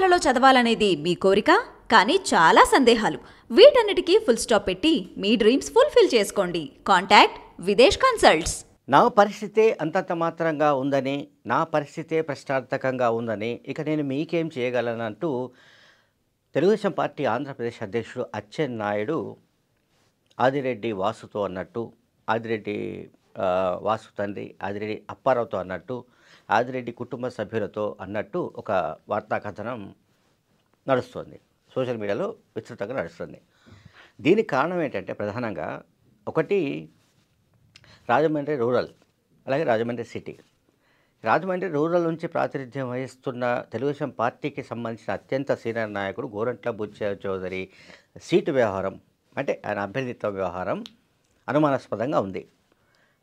కళాశాలలో చదవాలనేది మీ కోరిక, కానీ చాలా సందేహాలు. వీటన్నిటికీ ఫుల్ స్టాప్ పెట్టి మీ డ్రీమ్స్ ఫుల్ఫిల్ చేసుకోండి. Contact Videsh consults. నా పరిస్థితే అంతంత మాత్రంగా ఉందని, నా పరిస్థితే ప్రశ్నార్థకంగా ఉందని, ఇక నేను మీకేం చేయగలనంటూ తెలుగుదేశం పార్టీ ఆంధ్రప్రదేశ్ అధ్యక్షుడు అచ్చెన్నాయుడు ఆదిరెడ్డి వాసుతో అన్నట్టు, ఆదిరెడ్డి వాసు తండ్రి ఆదిరెడ్డి అప్పారావుతో అన్నట్టు, ఆదిరెడ్డి కుటుంబ సభ్యులతో అన్నట్టు ఒక వార్తా కథనం నడుస్తుంది. సోషల్ మీడియాలో విస్తృతంగా నడుస్తుంది. దీనికి కారణం ఏంటంటే ప్రధానంగా ఒకటి రాజమండ్రి రూరల్, అలాగే రాజమండ్రి సిటీ. రాజమండ్రి రూరల్ నుంచి ప్రాతినిధ్యం వహిస్తున్న తెలుగుదేశం పార్టీకి సంబంధించిన అత్యంత సీనియర్ నాయకుడు గోరంట్ల బుచ్చయ్య చౌదరి సీటు వ్యవహారం, అంటే ఆయన అభ్యర్థిత్వ వ్యవహారం అనుమానాస్పదంగా ఉంది.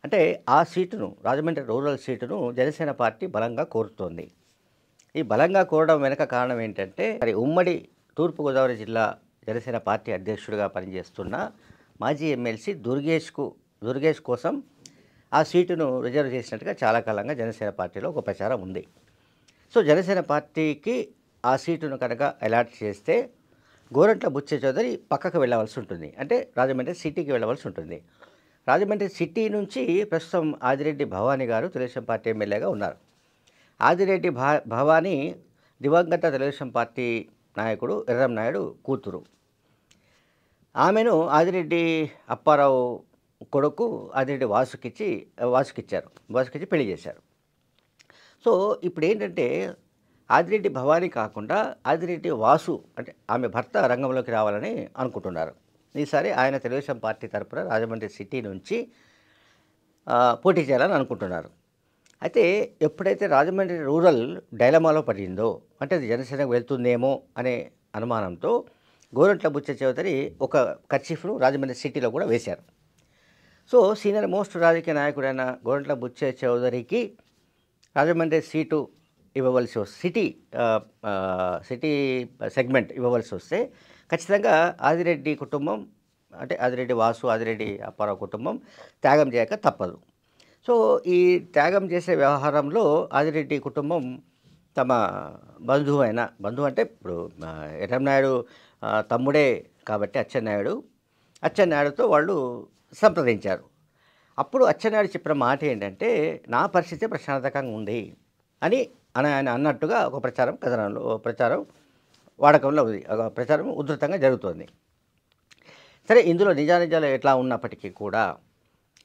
అంటే ఆ సీటును, రాజమండ్రి రూరల్ సీటును జనసేన పార్టీ బలంగా కోరుతోంది. ఈ బలంగా కోరడం వెనుక కారణం ఏంటంటే, మరి ఉమ్మడి తూర్పుగోదావరి జిల్లా జనసేన పార్టీ అధ్యక్షుడిగా పనిచేస్తున్న మాజీ ఎమ్మెల్సీ దుర్గేష్ కోసం ఆ సీటును రిజర్వ్ చేసినట్టుగా చాలా కాలంగా జనసేన పార్టీలో ఒక ప్రచారం ఉంది. సో జనసేన పార్టీకి ఆ సీటును కనుక అలాట్ చేస్తే గోరంట్ల బుచ్చయ్య చౌదరి పక్కకు వెళ్ళవలసి ఉంటుంది, అంటే రాజమండ్రి సిటీకి వెళ్ళవలసి ఉంటుంది. రాజమండ్రి సిటీ నుంచి ప్రస్తుతం ఆదిరెడ్డి భవానీ గారు తెలుగుదేశం పార్టీ ఎమ్మెల్యేగా ఉన్నారు. ఆదిరెడ్డి భవానీ దివంగత తెలుగుదేశం పార్టీ నాయకుడు ఎర్రంనాయుడు కూతురు. ఆమెను ఆదిరెడ్డి అప్పారావు కొడుకు ఆదిరెడ్డి వాసుకిచ్చి పెళ్లి చేశారు. సో ఇప్పుడు ఏంటంటే ఆదిరెడ్డి భవానీ కాకుండా ఆదిరెడ్డి వాసు, అంటే ఆమె భర్త రంగంలోకి రావాలని అనుకుంటున్నారు. ఈసారి ఆయన తెలుగుదేశం పార్టీ తరపున రాజమండ్రి సిటీ నుంచి పోటీ చేయాలని అనుకుంటున్నారు. అయితే ఎప్పుడైతే రాజమండ్రి రూరల్ డైలమాలో పడిందో, అంటే అది జనసేనకు వెళ్తుందేమో అనే అనుమానంతో గోరంట్ల బుచ్చయ్య చౌదరి ఒక కర్చీఫ్ను రాజమండ్రి సిటీలో కూడా వేశారు. సో సీనియర్ మోస్ట్ రాజకీయ నాయకుడైన గోరంట్ల బుచ్చయ్య చౌదరికి రాజమండ్రి సీటు ఇవ్వవలసి వస్తే, సిటీ సెగ్మెంట్ ఇవ్వవలసి వస్తే ఖచ్చితంగా ఆదిరెడ్డి కుటుంబం, అంటే ఆదిరెడ్డి వాసు, ఆదిరెడ్డి అప్పారావు కుటుంబం త్యాగం చేయక తప్పదు. సో ఈ త్యాగం చేసే వ్యవహారంలో ఆదిరెడ్డి కుటుంబం తమ బంధువు అంటే ఇప్పుడు ఎర్రంనాయుడు తమ్ముడే కాబట్టి అచ్చెన్నాయుడుతో వాళ్ళు సంప్రదించారు. అప్పుడు అచ్చెన్నాయుడు చెప్పిన మాట ఏంటంటే, నా పరిస్థితి ప్రశాంతకంగా ఉంది అని ఆయన అన్నట్టుగా ఒక ప్రచారం వాడకంలో ఉంది, ప్రచారం ఉధృతంగా జరుగుతోంది. సరే, ఇందులో నిజానిజాలు ఎట్లా ఉన్నప్పటికీ కూడా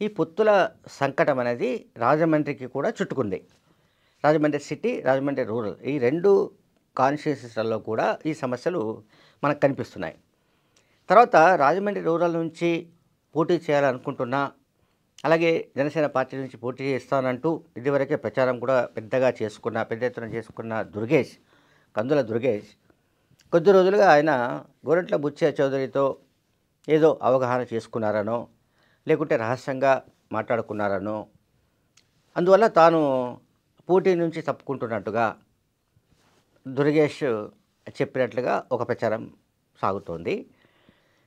ఈ పొత్తుల సంకటం అనేది రాజమండ్రికి కూడా చుట్టుకుంది. రాజమండ్రి సిటీ, రాజమండ్రి రూరల్, ఈ రెండు కాన్స్టిట్యుయెన్సీలలో కూడా ఈ సమస్యలు మనకు కనిపిస్తున్నాయి. తర్వాత రాజమండ్రి రూరల్ నుంచి పోటీ చేయాలనుకుంటున్నా, అలాగే జనసేన పార్టీ నుంచి పోటీ చేస్తానంటూ ఇదివరకే ప్రచారం కూడా పెద్ద ఎత్తున చేసుకున్న కందుల దుర్గేష్ కొద్ది రోజులుగా ఆయన గోరంట్ల బుచ్చయ్య చౌదరితో ఏదో అవగాహన చేసుకున్నారనో, లేకుంటే రహస్యంగా మాట్లాడుకున్నారనో, అందువల్ల తాను పోటీ నుంచి తప్పుకుంటున్నట్టుగా దుర్గేష్ చెప్పినట్లుగా ఒక ప్రచారం సాగుతోంది.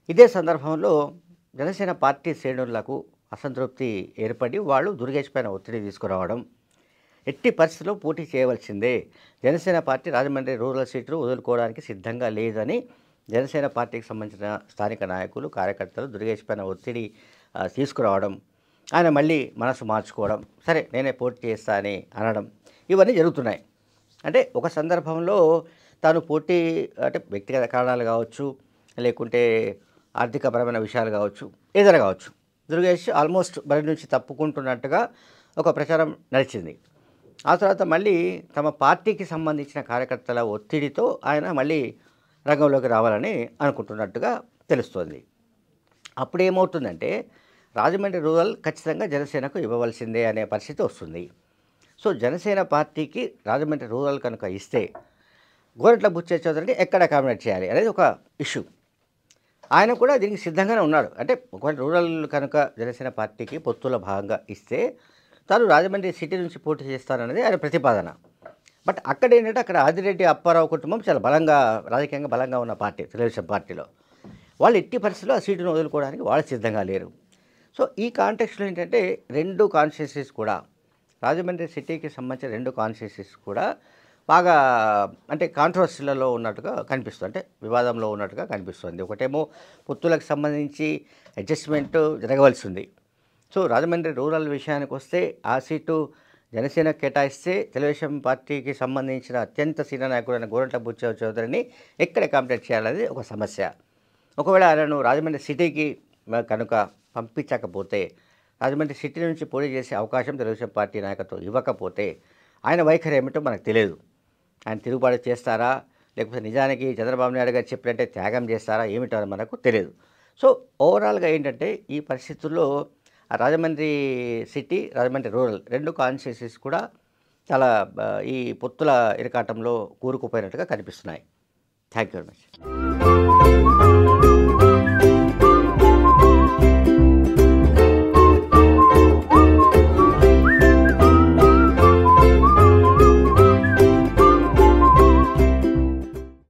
ఇదే సందర్భంలో జనసేన పార్టీ శ్రేణులకు అసంతృప్తి ఏర్పడి వాళ్ళు దుర్గేష్ పైన ఒత్తిడి తీసుకురావడం, ఎట్టి పరిస్థితుల్లో పోటీ చేయవలసిందే, జనసేన పార్టీ రాజమండ్రి రూరల్ సీట్లు వదులుకోవడానికి సిద్ధంగా లేదని జనసేన పార్టీకి సంబంధించిన స్థానిక నాయకులు, కార్యకర్తలు దుర్గేష్ పైన ఒత్తిడి తీసుకురావడం, ఆయన మళ్ళీ మనసు మార్చుకోవడం, సరే నేనే పోటీ చేస్తా అని అనడం, ఇవన్నీ జరుగుతున్నాయి. అంటే ఒక సందర్భంలో తాను పోటీ, అంటే వ్యక్తిగత కారణాలు కావచ్చు, లేకుంటే ఆర్థికపరమైన విషయాలు కావచ్చు, ఏదైనా కావచ్చు, దుర్గేష్ ఆల్మోస్ట్ బరి నుంచి తప్పుకుంటున్నట్టుగా ఒక ప్రచారం నడిచింది. ఆ తర్వాత మళ్ళీ తమ పార్టీకి సంబంధించిన కార్యకర్తల ఒత్తిడితో ఆయన మళ్ళీ రంగంలోకి రావాలని అనుకుంటున్నట్టుగా తెలుస్తోంది. అప్పుడు ఏమవుతుందంటే రాజమండ్రి రూరల్ ఖచ్చితంగా జనసేనకు ఇవ్వవలసిందే అనే పరిస్థితి వస్తుంది. సో జనసేన పార్టీకి రాజమండ్రి రూరల్ కనుక ఇస్తే గోరంట్ల బుచ్చయ్య చౌదరిని ఎక్కడ అకామిడేట్ చేయాలి అనేది ఒక ఇష్యూ. ఆయన కూడా దీనికి సిద్ధంగానే ఉన్నాడు. అంటే ఒకవేళ రూరల్ కనుక జనసేన పార్టీకి పొత్తుల భాగంగా ఇస్తే తాను రాజమండ్రి సిటీ నుంచి పోటీ చేస్తాననేది ఆయన ప్రతిపాదన. బట్ అక్కడ ఏంటంటే, అక్కడ ఆదిరెడ్డి అప్పారావు కుటుంబం చాలా రాజకీయంగా బలంగా ఉన్న పార్టీ తెలుగుదేశం పార్టీలో. వాళ్ళు ఎట్టి పరిస్థితుల్లో ఆ సీటును వదులుకోవడానికి వాళ్ళు సిద్ధంగా లేరు. సో ఈ కాంటెక్స్లో ఏంటంటే రెండు కాన్స్టిట్యుయెన్సీస్ కూడా, రాజమండ్రి సిటీకి సంబంధించిన రెండు కాన్స్టిట్యుయెన్సీస్ కూడా బాగా అంటే కాంట్రవర్సీలలో ఉన్నట్టుగా కనిపిస్తుంది, అంటే వివాదంలో ఉన్నట్టుగా కనిపిస్తుంది. ఒకటేమో పొత్తులకు సంబంధించి అడ్జస్ట్మెంట్ జరగవలసి ఉంది. సో రాజమండ్రి రూరల్ విషయానికి వస్తే ఆ సీటు జనసేనకు కేటాయిస్తే తెలుగుదేశం పార్టీకి సంబంధించిన అత్యంత సీనియర్ నాయకుడైన గోరంట్ల బుచ్చయ్య చౌదరిని ఎక్కడ కాంపిటేట్ చేయాలనేది ఒక సమస్య. ఒకవేళ ఆయనను రాజమండ్రి సిటీకి కనుక పంపించకపోతే, రాజమండ్రి సిటీ నుంచి పోటీ చేసే అవకాశం తెలుగుదేశం పార్టీ నాయకత్వం ఇవ్వకపోతే ఆయన వైఖరి ఏమిటో మనకు తెలియదు. ఆయన తిరుగుబాటు చేస్తారా, లేకపోతే నిజానికి చంద్రబాబు నాయుడు గారు చెప్పినట్టే త్యాగం చేస్తారా ఏమిటో అని మనకు తెలియదు. సో ఓవరాల్గా ఏంటంటే ఈ పరిస్థితుల్లో Rajahmundry city, Rajahmundry rural 2 constituencies కూడా చాలా ఈ పొత్తుల ఇరకాటంలో కూరుకుపోయినట్టుగా కనిపిస్తున్నాయి. Thank you very much.